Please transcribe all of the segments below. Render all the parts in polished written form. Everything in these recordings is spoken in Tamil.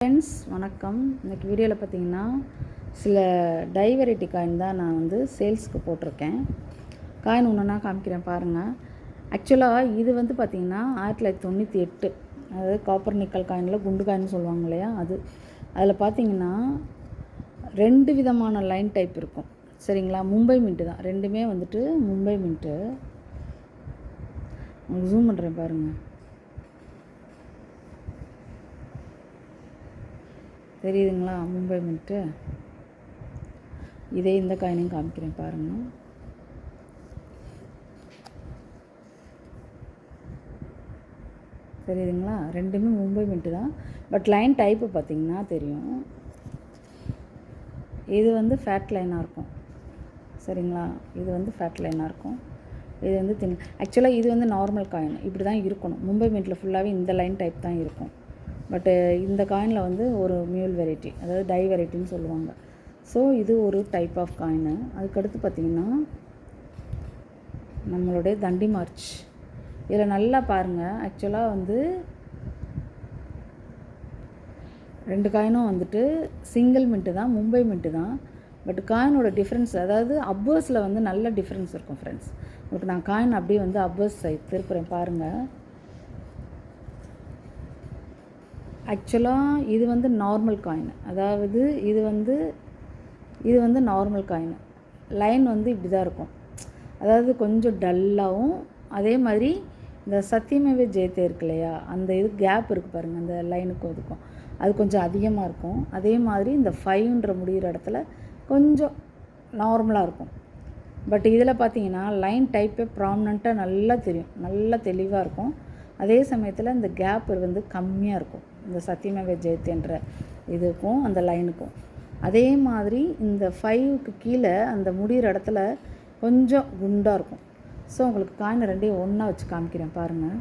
ஃப்ரெண்ட்ஸ் வணக்கம். இன்றைக்கி வீடியோவில் பார்த்தீங்கன்னா சில டை வெரைட்டி காயின் தான் நான் வந்து சேல்ஸ்க்கு போட்டிருக்கேன். காயின் ஒன்றுனா காமிக்கிறேன் பாருங்கள். ஆக்சுவலாக இது வந்து பார்த்திங்கன்னா 1998, அதாவது காப்பர் நிக்கல் காயினில் குண்டு காயின் சொல்லுவாங்க இல்லையா, அதில் பார்த்திங்கன்னா 2 விதமான லைன் டைப் இருக்கும். சரிங்களா, மும்பை மின்ட்டு தான் ரெண்டுமே வந்துட்டு மும்பை மின்ட்டு. உங்களுக்கு ஜூம் பண்ணுறேன் பாருங்கள், தெரியுதுங்களா? மும்பை மின்ட்டு. இதே இந்த காயினையும் காமிக்கிறேன் பாருங்கள். தெரியுதுங்களா? ரெண்டுமே மும்பை மின்ட்டு தான். பட் லைன் டைப்பு பார்த்திங்கன்னா தெரியும், இது வந்து ஃபேட் லைனாக இருக்கும். சரிங்களா, இது வந்து ஃபேட் லைனாக இருக்கும், இது வந்து ஆக்சுவலாக இது வந்து நார்மல் காயின் இப்படி தான் இருக்கணும். மும்பை மின்ட்டில் ஃபுல்லாகவே இந்த லைன் டைப் தான் இருக்கும். பட்டு இந்த காயினில் வந்து ஒரு மியூல் வெரைட்டி, அதாவது டை வெரைட்டின்னு சொல்லுவாங்க. ஸோ இது ஒரு டைப் ஆஃப் காயினு. அதுக்கடுத்து பார்த்திங்கன்னா நம்மளுடைய தண்டி மார்ச். இதில் நல்லா பாருங்கள், ஆக்சுவலாக வந்து 2 காயினும் வந்துட்டு சிங்கிள் மின்ட்டு தான், மும்பை மின்ட்டு தான். பட் காயினோட டிஃப்ரென்ஸ், அதாவது அப்பர்ஸில் வந்து நல்ல டிஃப்ரென்ஸ் இருக்கும் ஃப்ரெண்ட்ஸ். உங்களுக்கு நான் காயின் அப்படியே வந்து அப்பர்ஸ் திருப்புறேன் பாருங்கள். ஆக்சுவலாக இது வந்து நார்மல் காயின், அதாவது இது வந்து நார்மல் காயின். லைன் வந்து இப்படி தான் இருக்கும், அதாவது கொஞ்சம் டல்லாகவும், அதே மாதிரி இந்த சத்தியமேவ ஜெயத்தே இருக்கு இல்லையா, அந்த இது கேப் இருக்குது பாருங்கள், அந்த லைனுக்கும் இதுக்கும் அது கொஞ்சம் அதிகமாக இருக்கும். அதே மாதிரி இந்த 5ன்ற முடிகிற இடத்துல கொஞ்சம் நார்மலாக இருக்கும். பட் இதில் பார்த்தீங்கன்னா லைன் டைப்பே ப்ராமினண்ட்டாக நல்லா தெரியும், நல்லா தெளிவாக இருக்கும். அதே சமயத்தில் இந்த கேப் வந்து கம்மியாக இருக்கும், இந்த சத்தியமேவ ஜெயத்தேன்ற இதுக்கும் அந்த லைனுக்கும். அதே மாதிரி இந்த 5க்கு கீழே அந்த முடிகிற இடத்துல கொஞ்சம் குண்டாக இருக்கும். ஸோ உங்களுக்கு காயின் ரெண்டையும் ஒன்றா வச்சு காமிக்கிறேன் பாருங்கள்.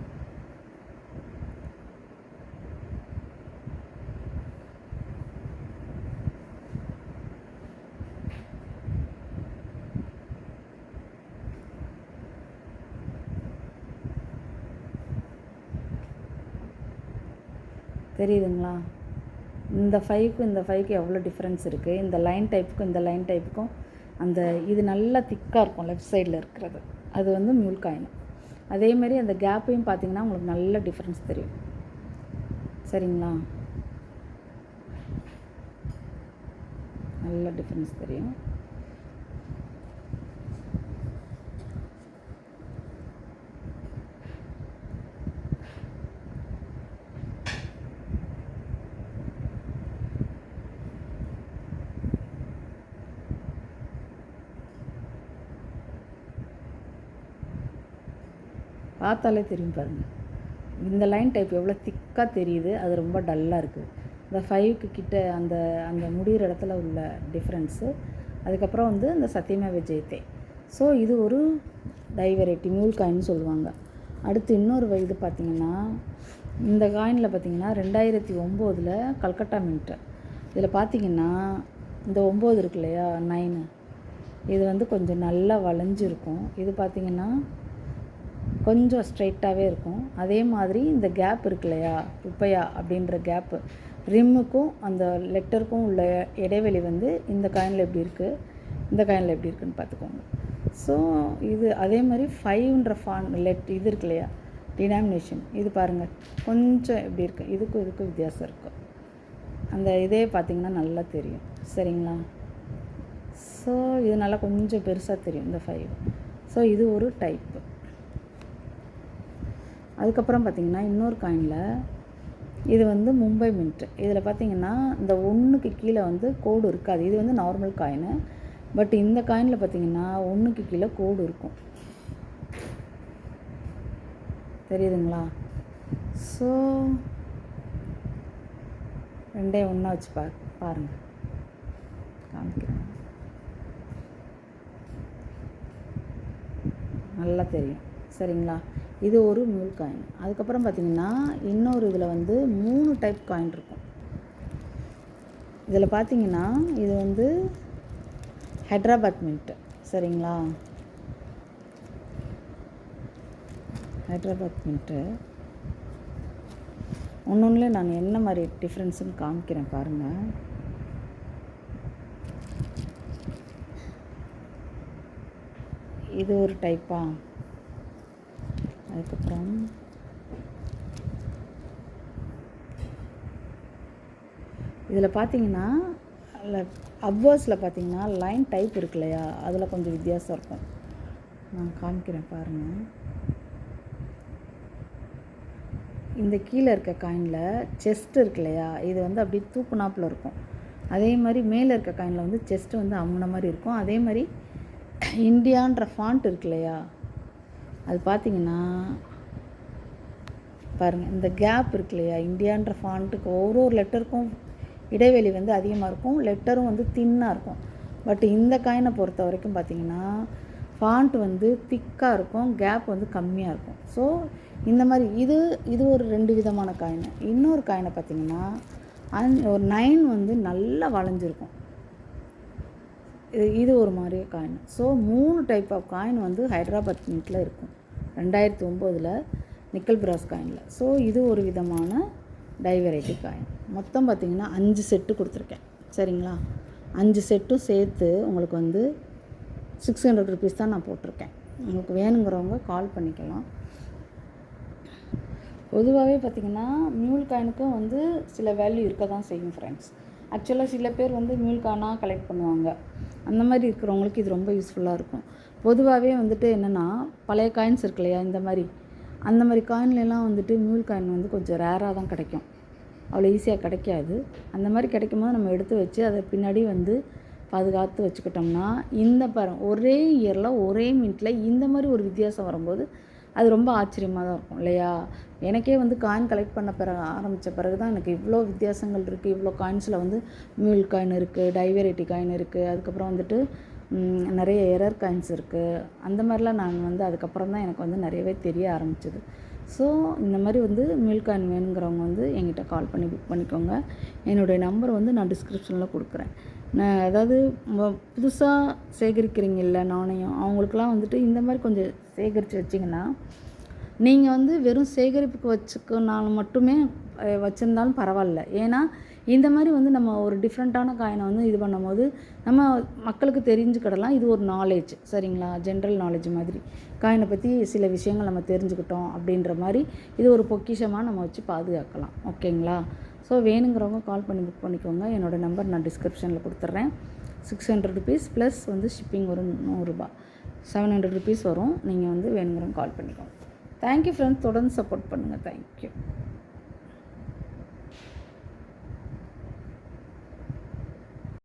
தெரியுதுங்களா? இந்த 5க்கு எவ்வளோ டிஃப்ரென்ஸ் இருக்குது. இந்த லைன் டைப்புக்கும் இந்த லைன் டைப்புக்கும் அந்த இது நல்லா திக்காக இருக்கும் லெஃப்ட் சைடில் இருக்கிறது, அது வந்து மியூல் காயின். அதே மாதிரி அந்த கேப்பையும் பார்த்திங்கன்னா உங்களுக்கு நல்ல டிஃப்ரென்ஸ் தெரியும். சரிங்களா, நல்ல டிஃப்ரென்ஸ் தெரியும். பார்த்தாலே தெரியும் பாருங்கள், இந்த லைன் டைப் எவ்வளோ திக்காக தெரியுது, அது ரொம்ப டல்லாக இருக்குது. இந்த 5க்கு கிட்ட அந்த அந்த முடிகிற இடத்துல உள்ள டிஃப்ரென்ஸு. அதுக்கப்புறம் வந்து இந்த சத்தியமேவ ஜெயத்தே. ஸோ இது ஒரு டை வெரைட்டி மியூல் காயின்னு சொல்லுவாங்க. அடுத்து இன்னொரு இது பார்த்திங்கன்னா, இந்த காயினில் பார்த்திங்கன்னா 2009 கல்கட்டா மின்ட்டு. இதில் பார்த்திங்கன்னா இந்த 9 இருக்கு இல்லையா, 9, இது வந்து கொஞ்சம் நல்லா வளைஞ்சிருக்கும். இது பார்த்திங்கன்னா கொஞ்சம் ஸ்ட்ரைட்டாகவே இருக்கும். அதே மாதிரி இந்த கேப் இருக்கு இல்லையா, ருப்பையா அப்படின்ற கேப்பு, ரிம்முக்கும் அந்த லெட்டருக்கும் உள்ள இடைவெளி வந்து இந்த காயினில் எப்படி இருக்குது, இந்த காயினில் எப்படி இருக்குதுன்னு பார்த்துக்கோங்க. ஸோ இது அதே மாதிரி 5ன்ற இது இருக்கு இல்லையா, டினாமினேஷன், இது பாருங்கள் கொஞ்சம் எப்படி இருக்குது, இதுக்கும் வித்தியாசம் இருக்கும். அந்த இதே பார்த்திங்கன்னா நல்லா தெரியும். சரிங்களா, ஸோ இது நல்லா கொஞ்சம் பெருசாக தெரியும் இந்த 5. ஸோ இது ஒரு டைப்பு. அதுக்கப்புறம் பார்த்திங்கன்னா இன்னொரு காயினில் இது வந்து மும்பை மின்ட்டு. இதில் பார்த்திங்கன்னா இந்த 1க்கு கீழே வந்து கோடு இருக்காது, இது வந்து நார்மல் காயினு. பட் இந்த காயினில் பார்த்திங்கன்னா 1க்கு கீழே கோடு இருக்கும். தெரியுதுங்களா? ஸோ ரெண்டையும் ஒன்றா வச்சு பாருங்கள், காமிக்கிறேன், நல்லா தெரியும். சரிங்களா, இது ஒரு மியூல் காயின். அதுக்கப்புறம் பார்த்திங்கன்னா இன்னொரு இதில் வந்து 3 டைப் காயின் இருக்கும். இதில் பார்த்திங்கன்னா இது வந்து ஹைட்ராபாத் மின்ட்டு. சரிங்களா, ஹைட்ராபாத் மின்ட்டு. ஒன்றுல நான் என்ன மாதிரி டிஃப்ரென்ஸுன்னு காமிக்கிறேன் பாருங்கள். இது ஒரு டைப்பா. அதுக்கப்புறம் இதில் பார்த்தீங்கன்னா அப்வர்ஸில் பார்த்தீங்கன்னா லைன் டைப் இருக்கு இல்லையா, அதில் கொஞ்சம் வித்தியாசம் இருக்கும். நான் காமிக்கிறேன் பாருங்கள். இந்த கீழே இருக்க காயினில் செஸ்ட் இருக்கு இல்லையா, இது வந்து அப்படி தூக்குனாப்பில் இருக்கும். அதே மாதிரி மேலே இருக்க காயினில் வந்து செஸ்ட்டு வந்து அம்முன மாதிரி இருக்கும். அதே மாதிரி இந்தியான்ற ஃபாண்ட் இருக்கு இல்லையா, அது பார்த்திங்கன்னா பாருங்கள், இந்த கேப் இருக்கு இல்லையா, இந்தியான்ற ஃபாண்ட்டுக்கு ஒரு லெட்டருக்கும் இடைவெளி வந்து அதிகமாக இருக்கும், லெட்டரும் வந்து தின்னாக இருக்கும். பட் இந்த காயினை பொறுத்த வரைக்கும் பார்த்திங்கன்னா ஃபாண்ட் வந்து திக்காக இருக்கும், கேப் வந்து கம்மியாக இருக்கும். ஸோ இந்த மாதிரி இது ஒரு 2 விதமான காயின். இன்னொரு காயினை பார்த்திங்கன்னா ஒரு 9 வந்து நல்லா வளைஞ்சிருக்கும். இது ஒரு மாதிரி coin. So 3 type of coin வந்து ஹைதராபாத் மின்ட்டில் இருக்கும் 2009 நிக்கல் பிராஸ் காயினில். ஸோ இது ஒரு விதமான டைவெரைட்டி காயின். மொத்தம் பார்த்திங்கன்னா 5 செட்டு கொடுத்துருக்கேன். சரிங்களா, 5 செட்டும் சேர்த்து உங்களுக்கு வந்து 600 ருபீஸ் தான் நான் போட்டிருக்கேன். உங்களுக்கு வேணுங்கிறவங்க கால் பண்ணிக்கலாம். பொதுவாகவே பார்த்திங்கன்னா மியூல் காயினுக்கும் வந்து சில வேல்யூ இருக்க தான் செய்யும் ஃப்ரெண்ட்ஸ். ஆக்சுவலாக சில பேர் வந்து மியூல் காயினாக கலெக்ட் பண்ணுவாங்க. அந்த மாதிரி இருக்கிறவங்களுக்கு இது ரொம்ப யூஸ்ஃபுல்லாக இருக்கும். பொதுவாகவே வந்துட்டு என்னென்னா பழைய காயின்ஸ் இருக்கு இல்லையா, அந்த மாதிரி காயின்லாம் வந்துட்டு மியூல் காயின் வந்து கொஞ்சம் ரேராக தான் கிடைக்கும், அவ்வளோ ஈஸியாக கிடைக்காது. அந்த மாதிரி கிடைக்கும் போது நம்ம எடுத்து வச்சு அதை பின்னாடி வந்து பாதுகாத்து வச்சுக்கிட்டோம்னா ஒரே இயரில் ஒரே மினிட்டில் இந்த மாதிரி ஒரு வித்தியாசம் வரும்போது அது ரொம்ப ஆச்சரியமாக தான் இருக்கும் இல்லையா. எனக்கே வந்து காயின் கலெக்ட் பண்ண ஆரம்பித்த பிறகு தான் எனக்கு இவ்வளோ வித்தியாசங்கள் இருக்குது. இவ்வளோ காயின்ஸில் வந்து மியூல் காயின் இருக்குது, டைவெரைட்டி காயின் இருக்குது, அதுக்கப்புறம் வந்துட்டு நிறைய எரர் காயின்ஸ் இருக்குது. அந்த மாதிரிலாம் நான் வந்து அதுக்கப்புறம் தான் எனக்கு வந்து நிறையவே தெரிய ஆரம்பிச்சிது. ஸோ இந்த மாதிரி வந்து மியூல் காயின் வேணுங்கிறவங்க வந்து என்கிட்ட கால் பண்ணி புக் பண்ணிக்கோங்க. என்னுடைய நம்பர் வந்து நான் டிஸ்கிரிப்ஷனில் கொடுக்குறேன். நான் அதாவது புதுசாக சேகரிக்கிறீங்கல்ல நாணயம், அவங்களுக்குலாம் வந்துட்டு இந்த மாதிரி கொஞ்சம் சேகரித்து வச்சிங்கன்னா நீங்கள் வந்து வெறும் சேகரிப்புக்கு வச்சுக்கனாலும் மட்டுமே வச்சுருந்தாலும் பரவாயில்ல. ஏன்னா இந்த மாதிரி வந்து நம்ம ஒரு டிஃப்ரெண்ட்டான காயினை வந்து இது பண்ணும்போது நம்ம மக்களுக்கு தெரிஞ்சுக்கிடலாம். இது ஒரு நாலேஜ், சரிங்களா, ஜென்ரல் நாலேஜ் மாதிரி காயினை பற்றி சில விஷயங்கள் நம்ம தெரிஞ்சுக்கிட்டோம் அப்படின்ற மாதிரி இது ஒரு பொக்கிஷமாக நம்ம வச்சு பாதுகாக்கலாம். ஓகேங்களா. ஸோ வேணுங்கிறவங்க கால் பண்ணி புக் பண்ணிக்கோங்க. என்னோடய நம்பர் நான் டிஸ்கிரிப்ஷனில் கொடுத்துட்றேன். 600 ருபீஸ் ப்ளஸ் வந்து ஷிப்பிங் ஒரு 100 ரூபா, 700 ருபீஸ் வரும். நீங்கள் வந்து வேணுங்கிறவங்க கால் பண்ணிக்கோங்க. தேங்க்யூ ஃப்ரெண்ட்ஸ், தொடர்ந்து சப்போர்ட் பண்ணுங்கள். தேங்க்யூ.